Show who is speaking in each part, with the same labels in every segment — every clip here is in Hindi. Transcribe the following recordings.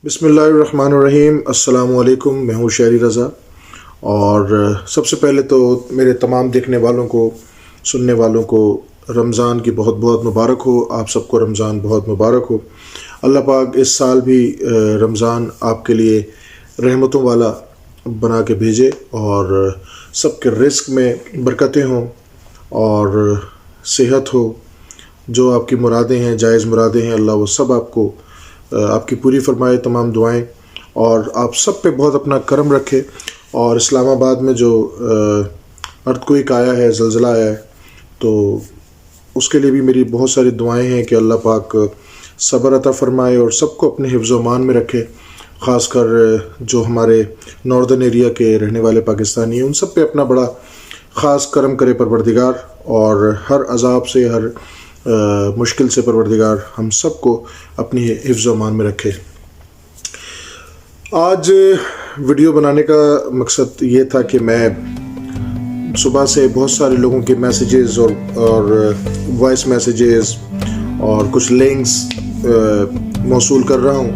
Speaker 1: बिस्मिल्लाहिर्रहमानिर्रहीम। अस्सलामुअलैकुम। मैं हूँ शहरी रज़ा। और सबसे पहले तो मेरे तमाम देखने वालों को, सुनने वालों को रमज़ान की बहुत बहुत मुबारक हो। आप सबको रमज़ान बहुत मुबारक हो। अल्लाह पाक इस साल भी रमज़ान आपके लिए रहमतों वाला बना के भेजे और सबके रिस्क में बरकतें हों और सेहत हो। जो आपकी मुरादें हैं, जायज़ मुरादें हैं, अल्लाह वो सब आपको आपकी पूरी फरमाए। तमाम दुआएं और आप सब पे बहुत अपना करम रखे। और इस्लामाबाद में जो अर्थक्वेक आया है, ज़लज़ला आया है, तो उसके लिए भी मेरी बहुत सारी दुआएं हैं कि अल्लाह पाक सब्र अता फ़रमाए और सबको अपने हिफ्ज़ व अमान में रखे। ख़ासकर जो हमारे नॉर्दर्न एरिया के रहने वाले पाकिस्तानी हैं, उन सब पे अपना बड़ा ख़ास करम करे परवरदिगार, और हर अज़ाब से, हर मुश्किल से परवरदिगार हम सबको अपनी हिफ्ज़ व अमान में रखे। आज वीडियो बनाने का मकसद ये था कि मैं सुबह से बहुत सारे लोगों के मैसेजेस और वॉइस मैसेजेस और कुछ लिंक्स मौसूल कर रहा हूँ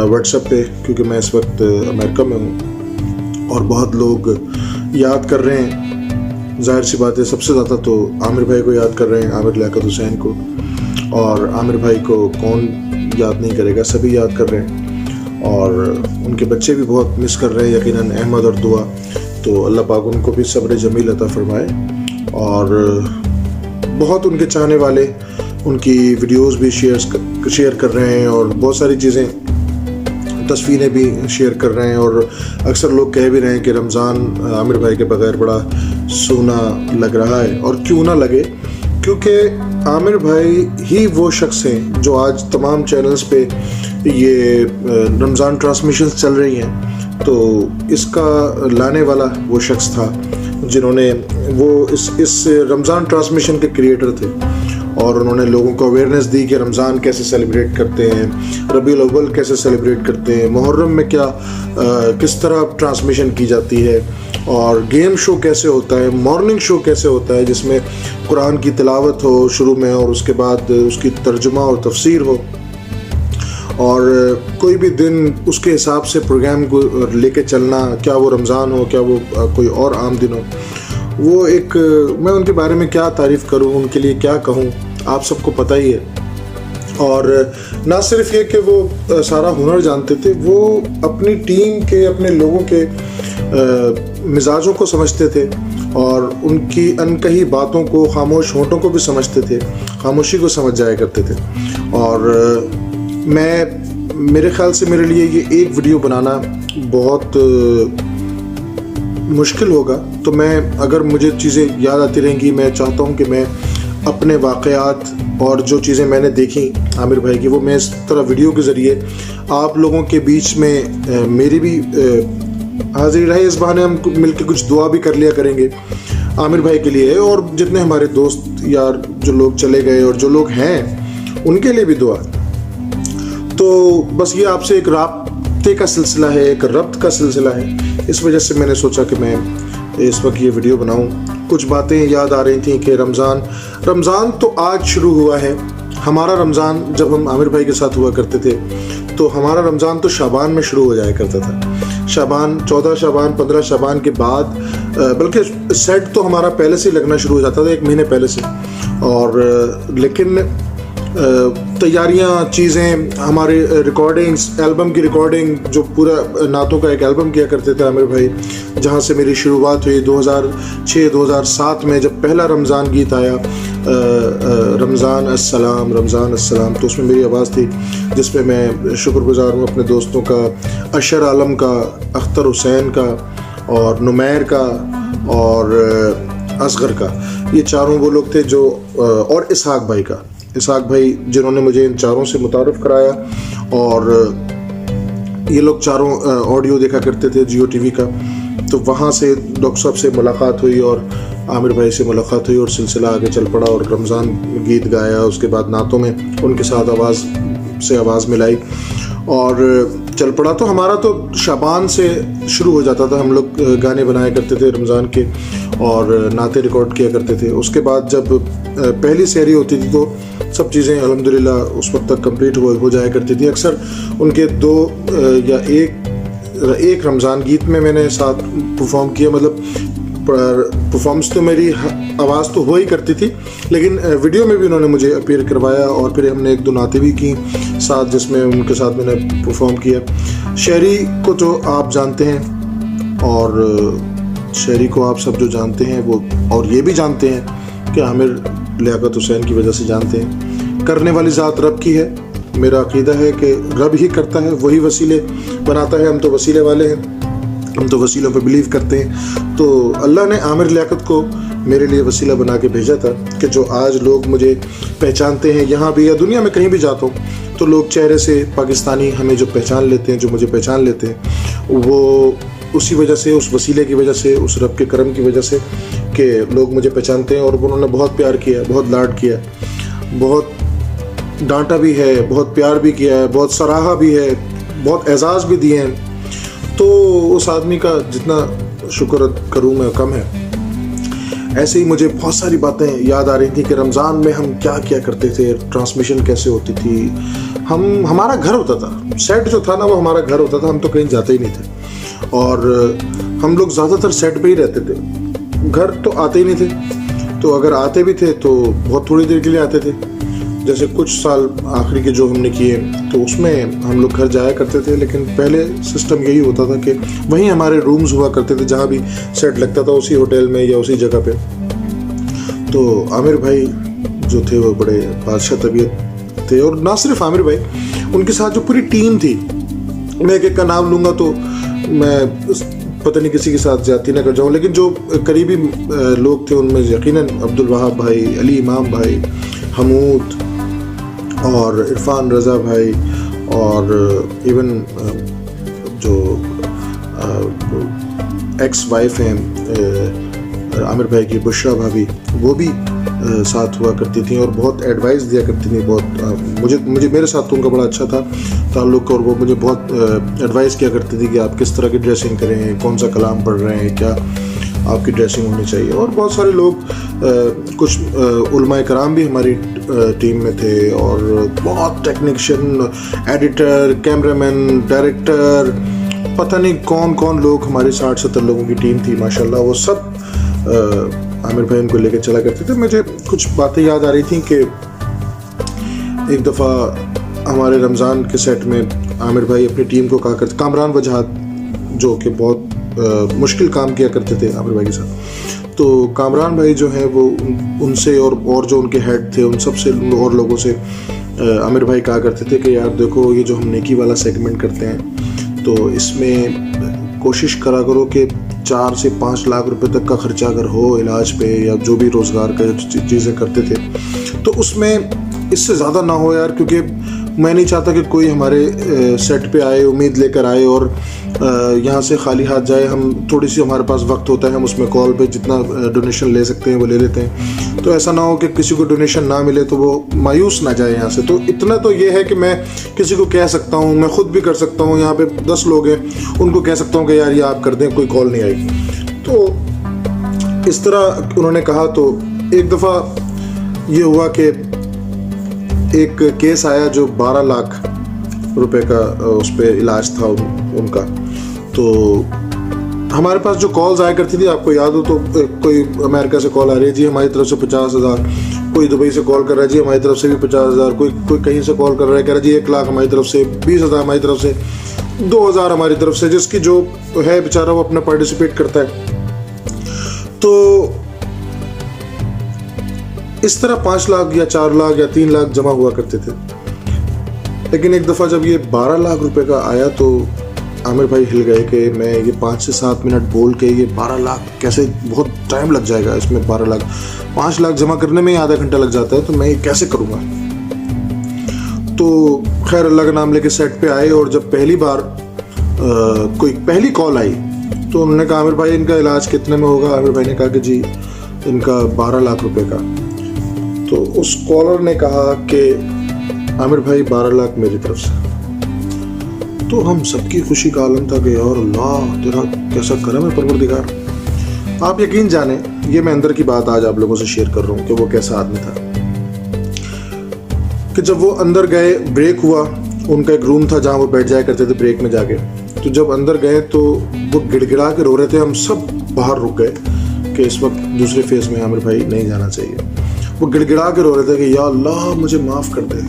Speaker 1: व्हाट्सएप पे, क्योंकि मैं इस वक्त अमेरिका में हूँ और बहुत लोग याद कर रहे हैं। ज़ाहिर सी बात है, सबसे ज़्यादा तो आमिर भाई को याद कर रहे हैं, आमिर लियाकत हुसैन को। और आमिर भाई को कौन याद नहीं करेगा, सभी याद कर रहे हैं। और उनके बच्चे भी बहुत मिस कर रहे हैं यकीनन, अहमद और दुआ। तो अल्लाह पाक उनको भी सब्र जमील अता फ़रमाए। और बहुत उनके चाहने वाले उनकी वीडियोस भी शेयर कर रहे हैं और बहुत सारी चीज़ें, तस्वीरें भी शेयर कर रहे हैं। और अक्सर लोग कह भी रहे हैं कि रमज़ान आमिर भाई के बगैर बड़ा सूना लग रहा है। और क्यों ना लगे, क्योंकि आमिर भाई ही वो शख्स हैं जो आज तमाम चैनल्स पे ये रमज़ान ट्रांसमिशंस चल रही हैं। तो इसका लाने वाला वो शख्स था जिन्होंने वो इस रमज़ान ट्रांसमिशन के क्रिएटर थे। और उन्होंने लोगों को अवेयरनेस दी कि रमज़ान कैसे सेलिब्रेट करते हैं, रबीउल अव्वल कैसे सेलिब्रेट करते हैं, मुहर्रम में क्या किस तरह ट्रांसमिशन की जाती है, और गेम शो कैसे होता है, मॉर्निंग शो कैसे होता है जिसमें कुरान की तिलावत हो शुरू में और उसके बाद उसकी तर्जुमा और तफसीर हो। और कोई भी दिन उसके हिसाब से प्रोग्राम को लेके चलना, क्या वो रमज़ान हो, क्या वो कोई और आम दिन हो। वो एक, मैं उनके बारे में क्या तारीफ़ करूं, उनके लिए क्या कहूं, आप सबको पता ही है। और ना सिर्फ ये कि वो सारा हुनर जानते थे, वो अपनी टीम के, अपने लोगों के मिजाजों को समझते थे और उनकी अनकही बातों को, खामोश होंठों को भी समझते थे, खामोशी को समझ जाया करते थे। और मेरे ख्याल से मेरे लिए ये एक वीडियो बनाना बहुत मुश्किल होगा। तो मैं, अगर मुझे चीज़ें याद आती रहेंगी, मैं चाहता हूँ कि मैं अपने वाक़यात और जो चीज़ें मैंने देखी आमिर भाई की, वो मैं इस तरह वीडियो के ज़रिए आप लोगों के बीच में मेरी भी हाज़िरी रहे। इस बहाने हम मिलकर कुछ दुआ भी कर लिया करेंगे आमिर भाई के लिए, और जितने हमारे दोस्त यार जो लोग चले गए और जो लोग हैं उनके लिए भी दुआ। तो बस ये आपसे एक राब्ते का सिलसिला है, एक रब्त का सिलसिला है। इस वजह से मैंने सोचा कि मैं इस वक्त ये वीडियो बनाऊं। कुछ बातें याद आ रही थी कि रमज़ान तो आज शुरू हुआ है। हमारा रमज़ान जब हम आमिर भाई के साथ हुआ करते थे, तो हमारा रमज़ान तो शाबान में शुरू हो जाया करता था। शाबान, 14 शाबान, 15 शाबान के बाद, बल्कि सेट तो हमारा पहले से लगना शुरू हो जाता था, 1 महीने पहले से। और लेकिन तैयारियां, चीज़ें, हमारे रिकॉर्डिंग्स, एल्बम की रिकॉर्डिंग, जो पूरा नातों का एक एल्बम किया करते थे आमिर भाई, जहां से मेरी शुरुआत हुई 2006-2007 में, जब पहला रमज़ान गीत आया, रमज़ान अस्सलाम, रमज़ान अस्सलाम। तो उसमें मेरी आवाज़ थी, जिसमें मैं शुक्रगुजार हूँ अपने दोस्तों का, अशर आलम का, अख्तर हुसैन का, और नुमैर का, और असगर का। ये चारों वो लोग थे जो, और इसहाक भाई जिन्होंने मुझे इन चारों से मुतारफ़ कराया। और ये लोग चारों ऑडियो देखा करते थे जियो टीवी का। तो वहाँ से डॉक्टर साहब से मुलाकात हुई और आमिर भाई से मुलाकात हुई और सिलसिला आगे चल पड़ा। और रमज़ान गीत गाया, उसके बाद नातों में उनके साथ आवाज़ मिलाई। और चल पड़ा। तो हमारा तो शाबान से शुरू हो जाता था, हम लोग गाने बनाया करते थे रमज़ान के और नाते रिकॉर्ड किया करते थे। उसके बाद जब पहली सहरी होती थी तो सब चीज़ें अल्हम्दुलिल्लाह उस वक्त तक कंप्लीट हो जाया करती थी। अक्सर उनके 2 या एक रमज़ान गीत में मैंने साथ परफॉर्म किया, मतलब परफॉर्मेंस तो मेरी आवाज़ तो हो ही करती थी, लेकिन वीडियो में भी उन्होंने मुझे अपीयर करवाया और फिर हमने 1-2 नाते भी की साथ, जिसमें उनके साथ मैंने परफॉर्म किया। शायरी को तो आप जानते हैं और शायरी को आप सब जो जानते हैं वो और ये भी जानते हैं कि आमिर लियाकत हुसैन की वजह से जानते हैं। करने वाली ज़ात रब की है, मेरा अक़ीदा है कि रब ही करता है, वही वसीले बनाता है, हम तो वसीले वाले हैं, हम तो वसीलों पे बिलीव करते हैं। तो अल्लाह ने आमिर लियाकत को मेरे लिए वसीला बना के भेजा था कि जो आज लोग मुझे पहचानते हैं यहाँ भी या दुनिया में कहीं भी जाता हूँ तो लोग चेहरे से पाकिस्तानी हमें जो पहचान लेते हैं, जो मुझे पहचान लेते हैं, वो उसी वजह से, उस वसीले की वजह से, उस रब के करम की वजह से कि लोग मुझे पहचानते हैं। और उन्होंने बहुत प्यार किया, बहुत लाड किया, बहुत डांटा भी है, बहुत प्यार भी किया है, बहुत सराहा भी है, बहुत एजाज़ भी दिए हैं। तो उस आदमी का जितना शुक्र करूँ मैं कम है। ऐसे ही मुझे बहुत सारी बातें याद आ रही थी कि रमज़ान में हम क्या किया करते थे, ट्रांसमिशन कैसे होती थी। हमारा घर होता था, सेट जो था ना वो हमारा घर होता था, हम तो कहीं जाते ही नहीं थे और हम लोग ज़्यादातर सेट पे ही रहते थे, घर तो आते ही नहीं थे। तो अगर आते भी थे तो बहुत थोड़ी देर के लिए आते थे। जैसे कुछ साल आखिरी के जो हमने किए तो उसमें हम लोग घर जाया करते थे, लेकिन पहले सिस्टम यही होता था कि वहीं हमारे रूम्स हुआ करते थे, जहाँ भी सेट लगता था उसी होटल में या उसी जगह पे। तो आमिर भाई जो थे वो बड़े बादशाह तबीयत थे, और ना सिर्फ आमिर भाई, उनके साथ जो पूरी टीम थी, मैं एक-एक का नाम लूँगा तो मैं पता नहीं किसी के साथ ज्यादती ना कर जाऊँ, लेकिन जो करीबी लोग थे उनमें यकीनन अब्दुल वहाब भाई, अली इमाम भाई, हमूद और इरफान रज़ा भाई, और इवन जो एक्स वाइफ हैं आमिर भाई की, बुशरा भाभी, वो भी साथ हुआ करती थी और बहुत एडवाइस दिया करती थी। बहुत मुझे मेरे साथ तो उनका बड़ा अच्छा था ताल्लुक़, और वो मुझे बहुत एडवाइस किया करती थी कि आप किस तरह की ड्रेसिंग करें, कौन सा कलाम पढ़ रहे हैं, क्या आपकी ड्रेसिंग होनी चाहिए। और बहुत सारे लोग, कुछ उलमाए कराम भी हमारी टीम में थे, और बहुत टेक्नीशियन, एडिटर, कैमरामैन, डायरेक्टर, पता नहीं कौन कौन लोग, हमारी 60-70 लोगों की टीम थी माशाल्लाह। वो सब आमिर भाई उनको लेकर चला करते थे। मुझे कुछ बातें याद आ रही थी कि एक दफ़ा हमारे रमज़ान के सेट में आमिर भाई अपनी टीम को कहा करते, कामरान वजहात जो कि बहुत मुश्किल काम किया करते थे आमिर भाई के साथ, तो कामरान भाई जो हैं वो उनसे और जो उनके हेड थे उन सब से और लोगों से आमिर भाई कहा करते थे कि यार देखो, ये जो हम नेकी वाला सेगमेंट करते हैं तो इसमें कोशिश करा करो कि 4 से 5 लाख रुपए तक का खर्चा अगर हो इलाज पे या जो भी रोज़गार का चीज़ें करते थे तो उसमें इससे ज़्यादा ना हो यार, क्योंकि मैं नहीं चाहता कि कोई हमारे सेट पे आए, उम्मीद लेकर आए और यहाँ से खाली हाथ जाए। हम थोड़ी सी, हमारे पास वक्त होता है, हम उसमें कॉल पे जितना डोनेशन ले सकते हैं वो ले लेते हैं। तो ऐसा ना हो कि किसी को डोनेशन ना मिले तो वो मायूस ना जाए यहाँ से। तो इतना तो ये है कि मैं किसी को कह सकता हूँ, मैं खुद भी कर सकता हूँ, यहाँ पे 10 लोग हैं, उनको कह सकता हूँ कि यार ये आप कर दें, कोई कॉल नहीं आई। तो इस तरह उन्होंने कहा। तो एक दफ़ा ये हुआ कि एक केस आया जो 12 लाख रुपए का उस पर इलाज था उनका। तो हमारे पास जो कॉल्स आया करती थी, आपको याद हो तो, कोई अमेरिका से कॉल आ रही है जी हमारी तरफ से 50,000, कोई दुबई से कॉल कर रहा है जी हमारी तरफ से भी 50,000, कोई कहीं से कॉल कर रहा है, कह रहा है जी 1 लाख हमारी तरफ से, 20,000 हमारी तरफ से, 2,000 हमारी तरफ से, जिसकी जो है बेचारा वो अपना पार्टिसिपेट करता है। तो इस तरह 5 लाख या 4 लाख या 3 लाख जमा हुआ करते थे। लेकिन एक दफ़ा जब ये 12 लाख रुपए का आया तो आमिर भाई हिल गए कि मैं ये 5 से 7 मिनट बोल के ये 12 लाख कैसे, बहुत टाइम लग जाएगा इसमें, 12 लाख 5 लाख जमा करने में ही आधा घंटा लग जाता है, तो मैं ये कैसे करूँगा। तो खैर अल्लाह का नाम लेके सेट पे आए, और जब पहली बार कोई पहली कॉल आई तो उन्होंने कहा आमिर भाई इनका इलाज कितने में होगा। आमिर भाई ने कहा कि जी इनका 12 लाख रुपए का। तो उस कॉलर ने कहा कि आमिर भाई 12 लाख मेरी तरफ से। तो हम सबकी खुशी का आलम था कि यार अल्लाह तेरा कैसा करम है परवरदिगार। आप यकीन जाने, ये मैं अंदर की बात आज आप लोगों से शेयर कर रहा हूँ कि वो कैसा आदमी था। कि जब वो अंदर गए, ब्रेक हुआ, उनका एक रूम था जहाँ वो बैठ जाया करते थे ब्रेक में जाके। तो जब अंदर गए तो वो गिड़गिड़ा के रो रहे थे। हम सब बाहर रुक गए कि इस वक्त दूसरे फेज में आमिर भाई नहीं जाना चाहिए। वो गिड़गिड़ा के रो रहे थे कि या अल्लाह मुझे माफ़ कर दे,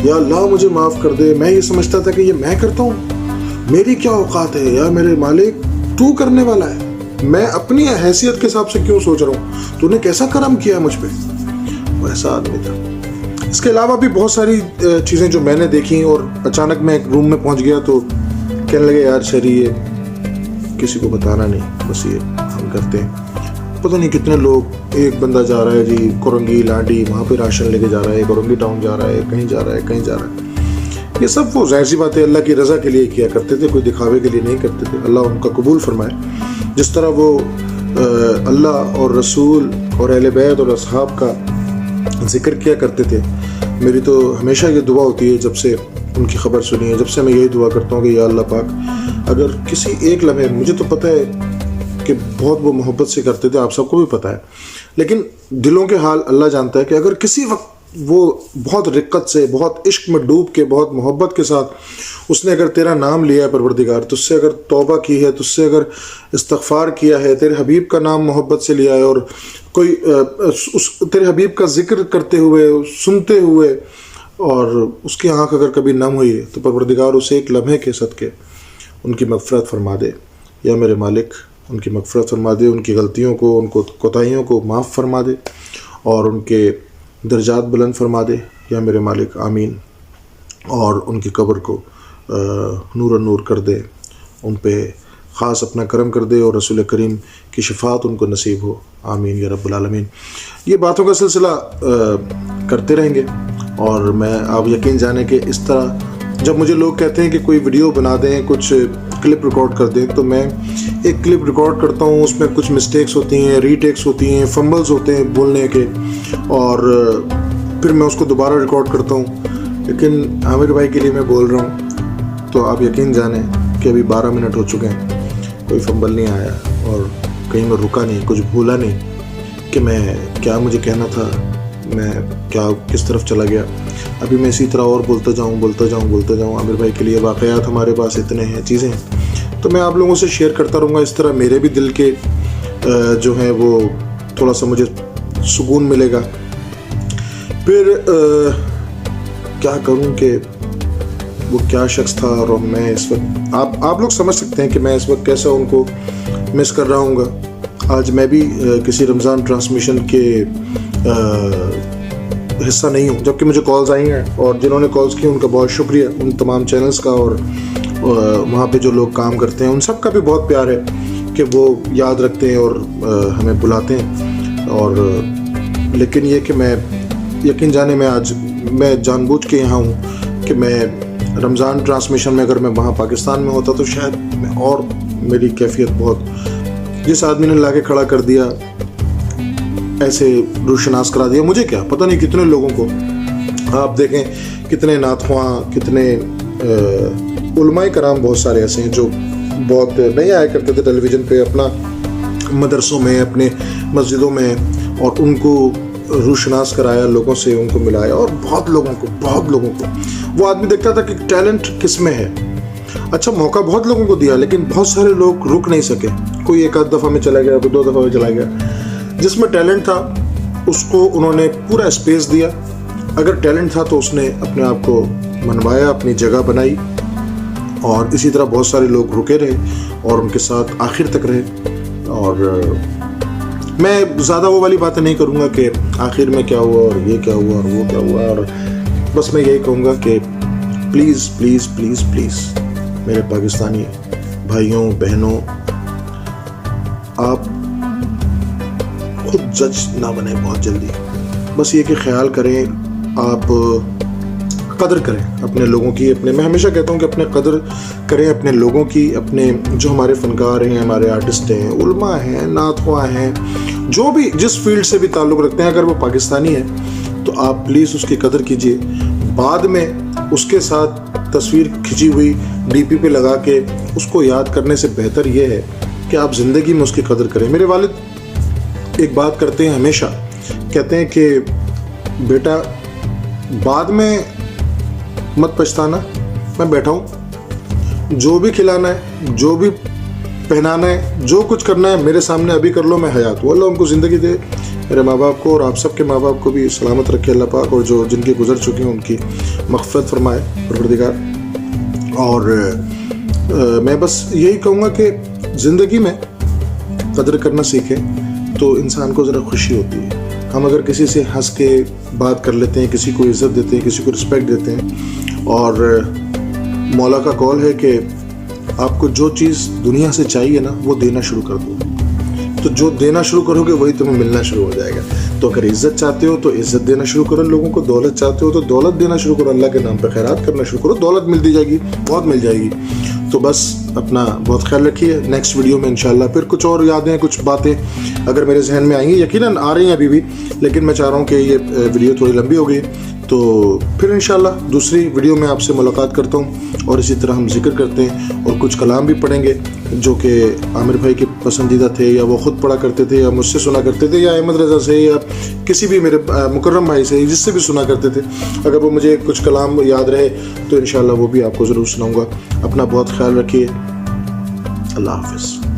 Speaker 1: या अल्लाह मुझे माफ़ कर दे। मैं ये समझता था कि ये मैं करता हूँ, मेरी क्या औकात है यार, मेरे मालिक तू करने वाला है, मैं अपनी हैसियत के हिसाब से क्यों सोच रहा हूँ, तूने कैसा करम किया मुझ पर। वो ऐसा आदमी था। इसके अलावा भी बहुत सारी चीज़ें जो मैंने देखी, और अचानक मैं एक रूम में पहुँच गया तो कहने लगे यार शरी ये किसी को बताना नहीं, बस ये हम करते हैं। पता नहीं कितने लोग, एक बंदा जा रहा है जी कोरंगी लाडी, वहाँ पे राशन लेके जा रहा है, कोरंगी टाउन जा रहा है, कहीं जा रहा है, कहीं जा रहा है। ये सब वो जाहिर सी बात है अल्लाह की रज़ा के लिए किया करते थे, कोई दिखावे के लिए नहीं करते थे। अल्लाह उनका कबूल फरमाए। जिस तरह वो अल्लाह और रसूल और अहले बैत और असहाब का जिक्र किया करते थे, मेरी तो हमेशा ये दुआ होती है जब से उनकी खबर सुनी है, जब से मैं यही दुआ करता हूँ कि या अल्लाह पाक अगर किसी एक लम्हे, मुझे तो पता है कि बहुत वो मोहब्बत से करते थे, आप सबको भी पता है, लेकिन दिलों के हाल अल्लाह जानता है कि अगर किसी वक्त वो बहुत रिक्कत से, बहुत इश्क में डूब के, बहुत मोहब्बत के साथ उसने अगर तेरा नाम लिया है परवरदिगार, तुझसे अगर तौबा की है, तुझसे अगर इस्तग़फ़ार किया है, तेरे हबीब का नाम मोहब्बत से लिया है, और कोई उस तेरे हबीब का जिक्र करते हुए, सुनते हुए, और उसकी आँख अगर कभी नम हुई है, तो परवरदिगार उसे एक लम्हे के सदके उनकी मग़फ़िरत फरमा दे। या मेरे मालिक उनकी मग़फ़िरत फरमा दे, उनकी गलतियों को, उनको कोताहियों को माफ़ फरमा दे, और उनके दर्जात बुलंद फरमा दे। या मेरे मालिक आमीन। और उनकी कब्र को नूर नूर कर दे, उन पे ख़ास अपना करम कर दे, और रसूल करीम की शफ़ाअत उनको नसीब हो। आमीन या रब्बुल आलमीन। ये बातों का सिलसिला करते रहेंगे, और मैं आप यकीन जाने कि इस तरह जब मुझे लोग कहते हैं कि कोई वीडियो बना दें, कुछ क्लिप रिकॉर्ड कर दें, तो मैं एक क्लिप रिकॉर्ड करता हूँ, उसमें कुछ मिस्टेक्स होती हैं, रीटेक्स होती हैं, फंबल्स होते हैं बोलने के, और फिर मैं उसको दोबारा रिकॉर्ड करता हूँ। लेकिन आमिर भाई के लिए मैं बोल रहा हूँ, तो आप यकीन जाने कि अभी 12 मिनट हो चुके हैं, कोई फंबल नहीं आया, और कहीं मैं रुका नहीं, कुछ भूला नहीं कि मैं क्या मुझे कहना था, मैं क्या किस तरफ चला गया। अभी मैं इसी तरह और बोलता जाऊँ। आमिर भाई के लिए वाक़यात हमारे पास इतने हैं, चीज़ें हैं, तो मैं आप लोगों से शेयर करता रहूँगा। इस तरह मेरे भी दिल के जो हैं वो थोड़ा सा मुझे सुकून मिलेगा। फिर क्या करूँ कि वो क्या शख्स था, और मैं इस वक्त आप लोग समझ सकते हैं कि मैं इस वक्त कैसा उनको मिस कर रहा हूँ। आज मैं भी किसी रमज़ान ट्रांसमिशन के हिस्सा नहीं हूँ, जबकि मुझे कॉल्स आई हैं, और जिन्होंने कॉल्स की उनका बहुत शुक्रिया, उन तमाम चैनल्स का, और वहाँ पे जो लोग काम करते हैं उन सब का भी बहुत प्यार है कि वो याद रखते हैं और हमें बुलाते हैं। और लेकिन ये कि मैं यकीन जाने मैं जानबूझ के यहाँ हूँ कि मैं रमज़ान ट्रांसमिशन में अगर मैं वहाँ पाकिस्तान में होता तो शायद मैं, और मेरी कैफियत बहुत, जिस आदमी ने ला के खड़ा कर दिया, ऐसे रूशनास करा दिया, मुझे क्या पता नहीं कितने लोगों को। आप देखें कितने नातख़्वां, कितने उलमाए कराम बहुत सारे ऐसे हैं जो बहुत नहीं आया करते थे टेलीविज़न पे, अपना मदरसों में, अपने मस्जिदों में, और उनको रूशनास कराया, लोगों से उनको मिलाया, और बहुत लोगों को वो आदमी देखता था कि टैलेंट किस में है। अच्छा, मौका बहुत लोगों को दिया, लेकिन बहुत सारे लोग रुक नहीं सके। कोई एक आध दफ़ा में चला गया, कोई 2 दफ़ा में चला गया। जिसमें टैलेंट था उसको उन्होंने पूरा स्पेस दिया। अगर टैलेंट था तो उसने अपने आप को मनवाया, अपनी जगह बनाई, और इसी तरह बहुत सारे लोग रुके रहे और उनके साथ आखिर तक रहे। और मैं ज़्यादा वो वाली बातें नहीं करूँगा कि आखिर में क्या हुआ और ये क्या हुआ और वो क्या हुआ, और बस मैं यही कहूँगा कि प्लीज़ प्लीज़ प्लीज़ प्लीज़ मेरे पाकिस्तानी भाइयों बहनों, आप खुद जज ना बने बहुत जल्दी। बस ये कि ख्याल करें, आप कदर करें अपने लोगों की, मैं हमेशा कहता हूँ कि अपने कदर करें अपने लोगों की, अपने जो हमारे फ़नकार हैं, हमारे आर्टिस्ट हैं, उलमा हैं, नातख़्वां हैं, जो भी जिस फील्ड से भी ताल्लुक़ रखते हैं, अगर वो पाकिस्तानी है तो आप प्लीज़ उसकी कदर कीजिए। बाद में उसके साथ तस्वीर खिंची हुई डीपी पे लगा के उसको याद करने से बेहतर ये है कि आप ज़िंदगी में उसकी कदर करें। मेरे वालिद एक बात करते हैं हमेशा, कहते हैं कि बेटा बाद में मत पछताना, मैं बैठा हूँ, जो भी खिलाना है, जो भी पहनाना है, जो कुछ करना है मेरे सामने अभी कर लो, मैं हयात हूँ। अल्लाह उनको ज़िंदगी दे, मेरे माँ बाप को और आप सबके माँ बाप को भी सलामत रखे अल्लाह पाक, और जो जिनके गुजर चुके हैं उनकी मग़फ़िरत फरमाए परवरदिगार। और मैं बस यही कहूँगा कि ज़िंदगी में कदर करना सीखें तो इंसान को ज़रा खुशी होती है। हम अगर किसी से हंस के बात कर लेते हैं, किसी को इज़्ज़त देते हैं, किसी को रिस्पेक्ट देते हैं, और मौला का कौल है कि आपको जो चीज़ दुनिया से चाहिए ना वो देना शुरू कर दो, तो जो देना शुरू करोगे वही तुम्हें मिलना शुरू हो जाएगा। तो अगर इज़्ज़त चाहते हो तो इज़्ज़त देना शुरू करो लोगों को, दौलत चाहते हो तो दौलत देना शुरू करो, अल्लाह के नाम पर खैरात करना शुरू करो, दौलत मिलती जाएगी, बहुत मिल जाएगी। तो बस अपना बहुत ख्याल रखिए। नेक्स्ट वीडियो में इंशाल्लाह फिर कुछ और यादें, कुछ बातें अगर मेरे जहन में आएंगी, यकीनन आ रही हैं अभी भी, लेकिन मैं चाह रहा हूँ कि ये वीडियो थोड़ी लंबी हो गई, तो फिर इंशाल्लाह दूसरी वीडियो में आपसे मुलाकात करता हूँ और इसी तरह हम जिक्र करते हैं और कुछ कलाम भी पढ़ेंगे जो कि आमिर भाई के पसंदीदा थे, या वो ख़ुद पढ़ा करते थे, या मुझसे सुना करते थे, या अहमद रज़ा से, या किसी भी मेरे मुकर्रम भाई से, जिससे भी सुना करते थे। अगर वो मुझे कुछ कलाम याद रहे तो इंशाल्लाह वो भी आपको ज़रूर सुनाऊँगा। अपना बहुत ख्याल रखिए। अल्लाह हाफ़िज़।